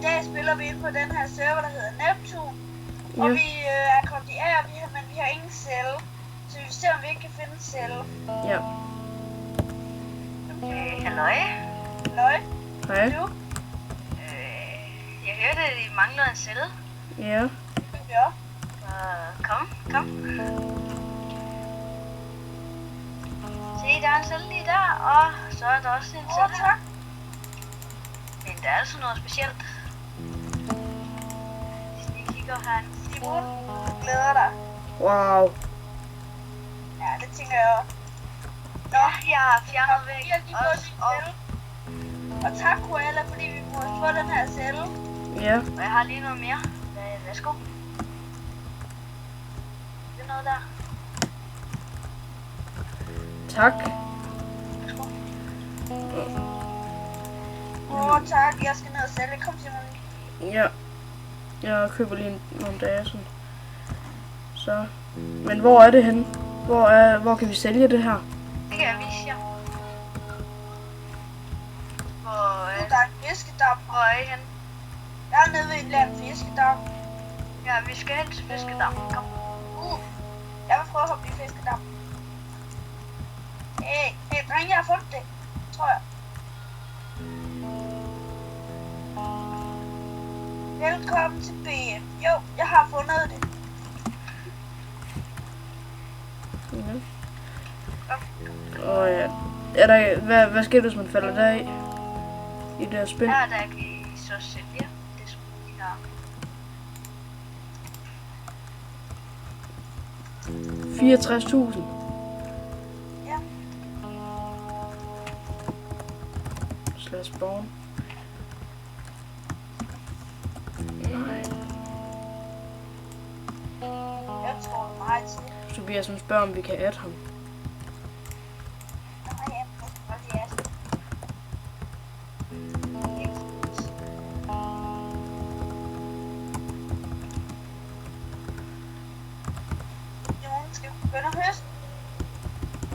dag spiller vi inde på den her server, der hedder Neptune. Og vi er kommet i A, men vi har ingen celle. Så vi vil se, om vi ikke kan finde en celle. Ja. Halløj. Halløj. Hej. Du? Jeg hørte, at I mangler en celle. Ja. Ja. Kom. Se, der er en celle lige der, og så er der også en celle her. Tak. Men der er altså noget specielt. Hvis I kigger herinde. Simon, du glæder dig. Wow. Ja, det tænker jeg også. Nå, jeg har fjernet væk. Og tak, Koala, fordi vi må få den her celle. Ja. Og jeg har lige noget mere. Værsgo. Det er noget der. Tak. Værsgo. Tak. Jeg skal ned og sælge. Kom, Simon. Ja. Jeg køber lige nogle dage sådan. Så. Men hvor er det henne? Hvor kan vi sælge det her? Det kan jeg vise jer. Der er en fiskedam. Hvor er I henne? Jeg er nede ved en eller anden fiskedam. Ja, vi skal hen til fiskedam. Kom. Jeg vil prøve at hoppe i fiskedam. Hey, dreng, jeg har fundet det. Tror jeg. Velkommen til BM. Jo, jeg har fundet det. Og ja. Er der, hvad sker der, hvis man falder der i det her spil? Ja, der kan I så sælge det, som I har. 64.000. Ja. Slash born. Nej. Jeg tror det er meget tid. Tobias spørger, om vi kan adde ham.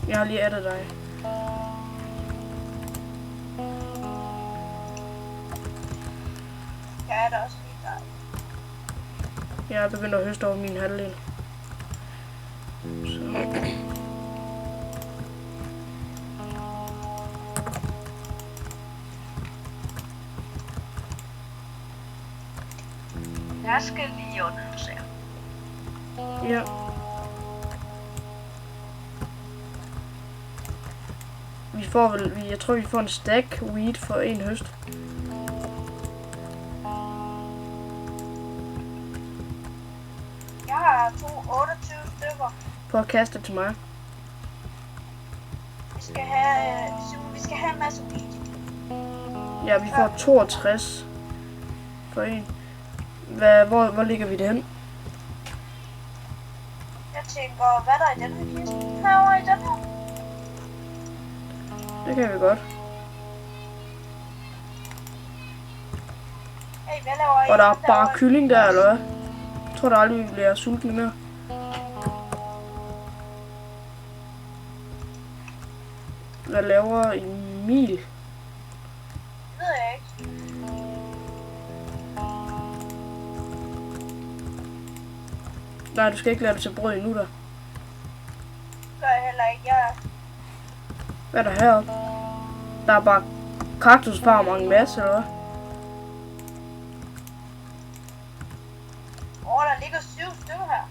Jeg har lige addet dig. Jeg er der også lige dig. Jeg er begyndt at høste over min halvdel. Så. Jeg skal lige ordne en sag. Ja. Vi får vel, jeg tror vi får en stack wheat for en høst. Jeg har 28 stykker. Prøv at kaste det til mig. Vi skal have, Simon, vi skal have en masse wheat. Ja, vi får 62 for en. Hvor ligger vi det hen? Jeg tænker, hvad der er i den her kiste? Herovre i den her. Det kan vi godt. Hey, hvad laver I? Og der er bare kylling der, eller hvad? Jeg tror der aldrig vi bliver sultne mere. Hvad laver Emil? Det ved jeg ikke. Nej, du skal ikke lade det til brød endnu der. Gør jeg heller ikke. Hvad er der heroppe? Der er bare kaktusfarm og en masse, eller hvad? Der ligger 7 stykker her.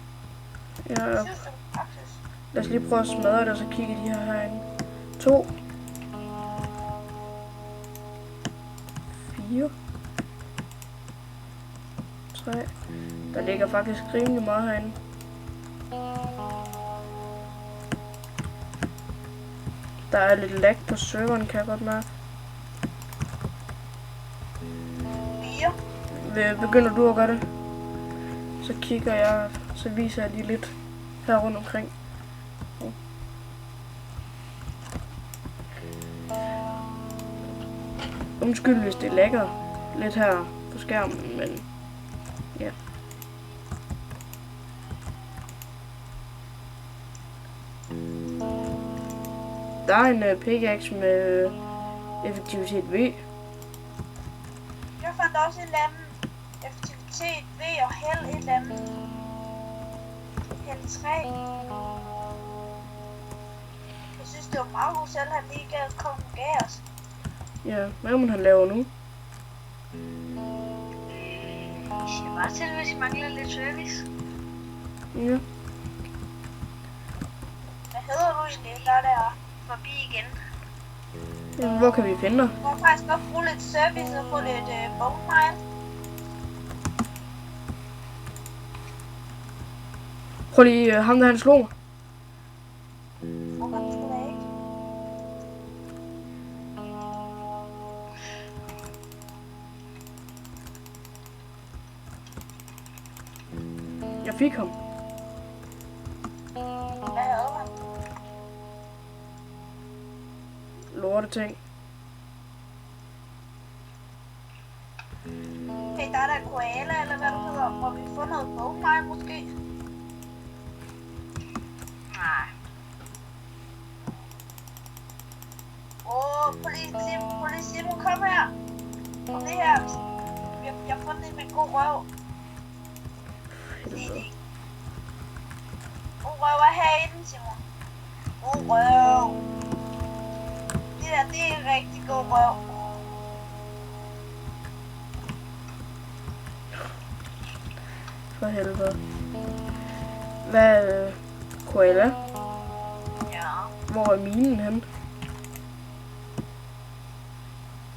Ja. 7 stykker kaktus. Lad os lige prøve at smadre det, og så kigge de her herinde. 2. 4. 3. Der ligger faktisk rimelig meget herinde. Der er lidt lag på serveren, kan jeg godt mærke. 4. Begynder du at gøre det? Så kigger jeg, så viser jeg lige lidt her rundt omkring. Undskyld, hvis det lægger lidt her på skærmen, men ja. Der er en pickaxe med effektivitet V. Jeg fandt også en eller anden Effektivitet, V og held et eller andet. Held 3. Jeg synes, det var meget god selv, han lige kom og gav os. Ja, hvad må han lave nu? I siger bare til, hvis I mangler lidt service. Ja. Hvad hedder du egentlig, når det er? Forbi igen. Jamen, hvor kan vi finde dig? Du må faktisk godt bruge lidt service og få lidt bone mile. Prøv lige ham der han slog mig. Og man skal da ikke. Jeg fik ham. Hvad havde han? Lorte ting. Hey, der er der koala, eller hvad du hedder. Må vi få noget bone mile måske? Nej. Police Simon, kom her. Kom det her. Jeg har fundet en med god røv. God røv er herinde, Simon. God røv. Det der, det er en rigtig god røv. For helvede. Hvad koala? Ja. Hvor er minen henne?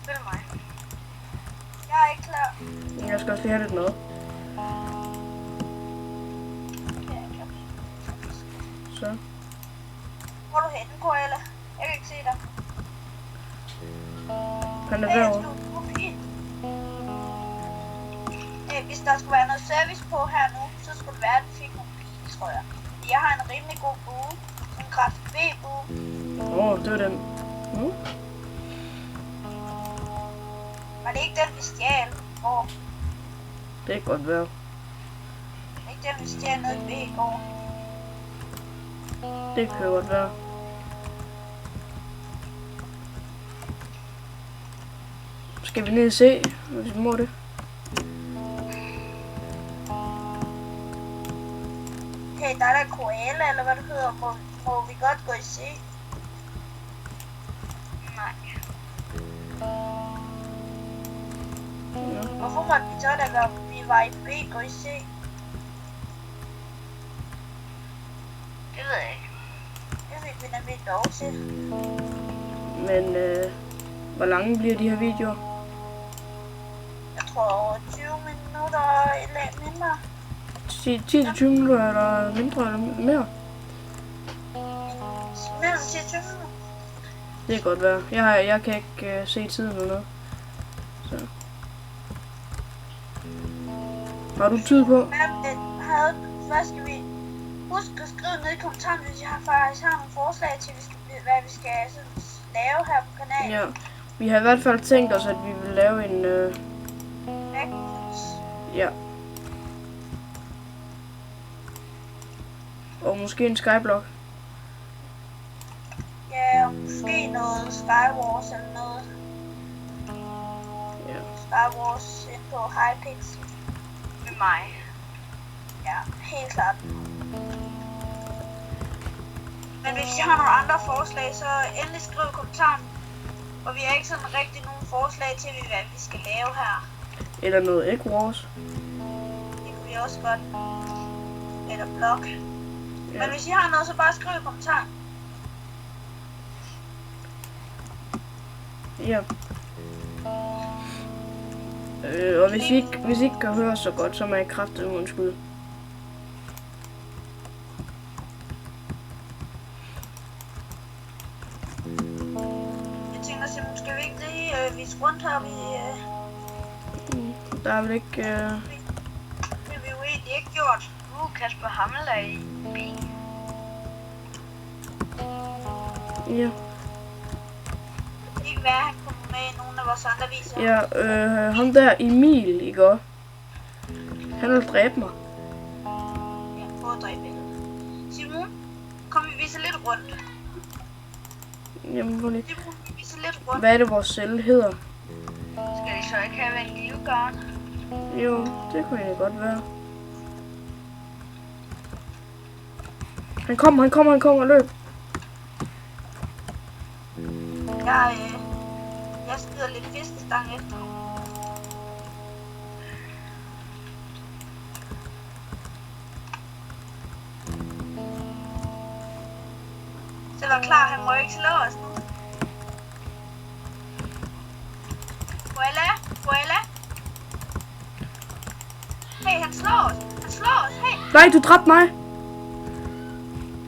Følg mig. Jeg er ikke klar. Jeg skal også lige have lidt noget. Så. Hvor er du henne, koala? Jeg kan ikke se dig. Han er Hey, derovre. du er fint. Hvis der skulle være noget service på her nu, så skulle det være, at vi fik nogle pile, tror jeg. Jeg har en rimelig god bue. En kraftig B-bue. Det var den. Var det ikke den, vi stjal? Det kan godt være. Det er ikke den, vi stjal nede i B i går. Det kan godt være. Skal vi ned og se, hvis vi må det? Hey, der er der koala, eller hvad det hedder. Må vi godt gå i C? Nej. Ja. Hvorfor måtte vi så, da vi var i B, gå i C? Det ved jeg ikke. Det fik vi nemlig lov til. Men hvor lange bliver de her videoer? Jeg tror over 20 minutter eller mindre. 10-20 minutter eller mindre eller mere? Mellem 10-20 minutter. Det kan godt være. Jeg kan ikke se tiden eller noget. Så. Har du tid på? Hvad skal vi huske at skrive ned i kommentaren, hvis jeg faktisk har nogle forslag til, hvad vi skal sådan, lave her på kanalen. Ja. Vi har i hvert fald tænkt os, at vi vil lave en... Ja. Og måske en skyblock. Ja, og måske noget Skywars eller noget. Ja. Skywars ind på Hypixel. Med mig. Ja, helt klart. Men hvis I har nogle andre forslag, så endelig skriv i kommentaren. Og vi har ikke sådan rigtig nogen forslag til, hvad vi skal lave her. Eller noget Egg Wars. Det kunne vi også godt. Eller blog. Ja. Men hvis I har noget, så bare skriv i kommentaren. Ja. Og hvis I ikke kan høre så godt, så må jeg kraftedeme undskyld. Jeg tænker simpelthen, skal vi ikke lige vise rundt her? Der er vel ikke... Det har vi jo egentlig ikke gjort. Kasper Hammel er i B. Ja. Det kan ikke være, at han kommer med i nogle af vores andre viser. Ja, ham der Emil, ikke også? Han vil dræbe mig. Ja, prøv at dræbe billedet. Simon, kom vi viser lidt rundt. Jamen, hvor lige. Simon, vi viser lidt rundt. Hvad er det, vores celle hedder? Skal de så ikke have en livgarn? Jo, det kunne egentlig godt være. Han kommer, løb. Jeg skyder lidt fiskestang efter ham. Så var klar, han må ikke slå os nu. Koala. Hey, han slår os, hey. Nej, du dræbte mig.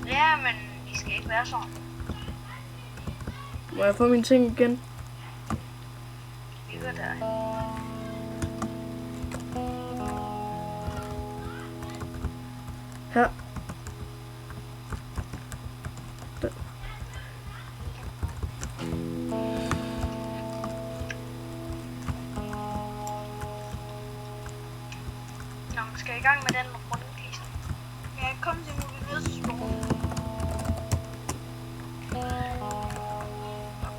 Ja, men I skal ikke være sådan. Må jeg få mine ting igen? Vi gør det. Her. Nå, man skal i gang med den rundkiste. Ja, kom til nu, vi mødes i skolen.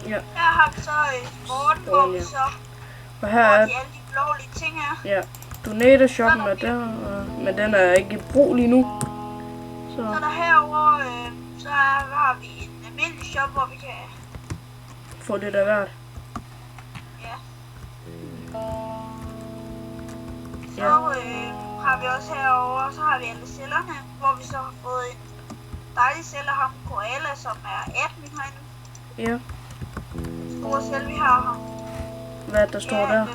Ja. Her har vi så sporten, hvor vi så Og her er, alle de lovlige ting her. ja, donator-shoppen er der, men den er ikke i brug lige nu. Så er der herovre, har vi en almindelig shop, hvor vi kan, Få det der værd. ja. Så Ja. har vi også herovre, så har vi alle cellerne, hvor vi så har fået en dejlig celler, ham Koala, som er 18 herinde. Ja, Store celle, vi har ham. hvad der står der?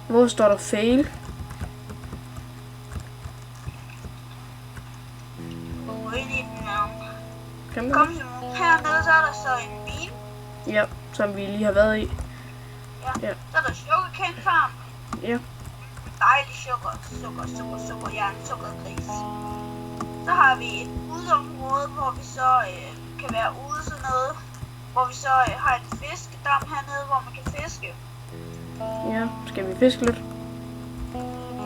Hvor står der fail? Gå ind i den. Kan man? Kom nu. Hernede, så er der så en mine. Ja, som vi lige har været i. Ja. Så er der sugarcane farm. Ja. Dejlig sukkerjern, sukkergris. Så har vi et udeområde, hvor vi så kan være ude sådan noget. Hvor vi så har en fiskedam hernede, hvor man kan fiske. Ja, skal vi fiske lidt?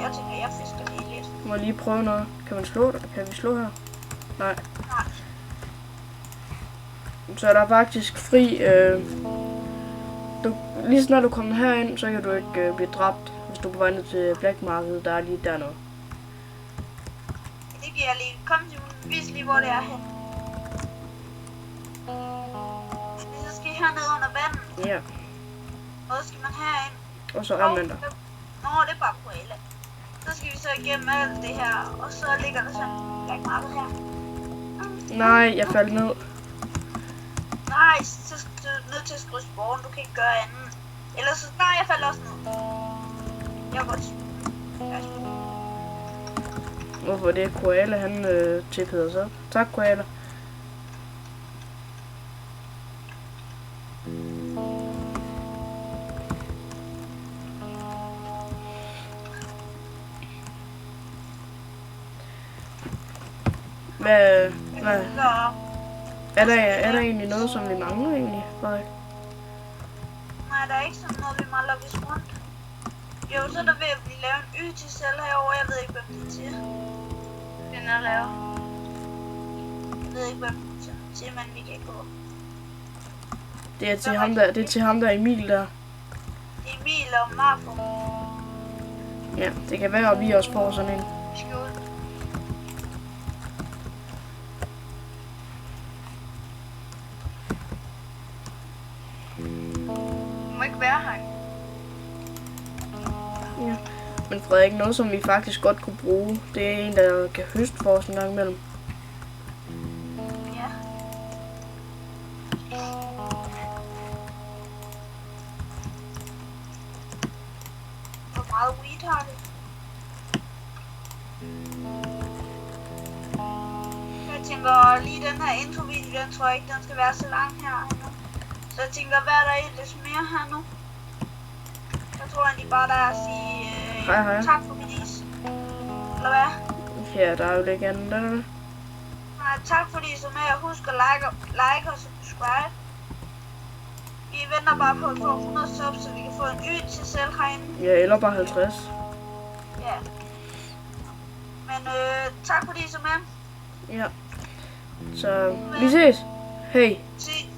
Jeg tænker, jeg fisker lige lidt. Må jeg lige prøve noget? Kan man slå det? Kan vi slå her? Nej. Nej. Så er der faktisk fri. Lige snart du kommer herind, så kan du ikke blive dræbt, hvis du er på vej ned til Black Market. Der er lige dernede. Det giver jeg lige. Kom til vis lige, hvor det er hen. Så skal I hernede under vandet. Ja, Og så skal man herind. og så er man der. Nå, det er bare Koala. Så skal vi så igennem alt det her. Og så ligger der sådan Black Market her. Nej, jeg faldt ned. Nej, så skal du nødt til at skrive sporten. Du kan ikke gøre andet. Ellers så... Nej, jeg faldt også ned. Jeg var godt. Hvorfor det er Koala, han tippede os op. Tak, Koala. Hvad er der egentlig noget, som vi mangler egentlig, Frederik? Nej, der er ikke sådan noget, vi mangler hvis rundt. Jo, så er der ved at blive lavet en y til selv herovre. Jeg ved ikke, hvem det er til. Den er lavet. Jeg ved ikke, hvem det er til, men vi kan gå. Det er til ham der, Emil der. Emil og Marco. Ja, det kan være, at vi også får sådan en. Vi skal ud. Du må ikke være her. Ja. Men Frederik, noget som vi faktisk godt kunne bruge, det er en, der kan høste for os en gang imellem. Ja. Hvor meget weed har det? Jeg tænker lige den her introvideo, den tror jeg ikke, den skal være så lang her endnu. Så jeg tænker, hvad er der ellers mere her nu? Jeg tror egentlig bare, der er at sige Hej. tak for min is. Eller hvad? Ja, der er jo ikke andet der. Nej, tak fordi I så med. Husk at like og subscribe. Vi venter bare på at få 100 subs, så vi kan få en y til selv herinde. Ja, eller bare 50. Ja. Men tak fordi I så med. Ja. Så vi ses. Hej. Se.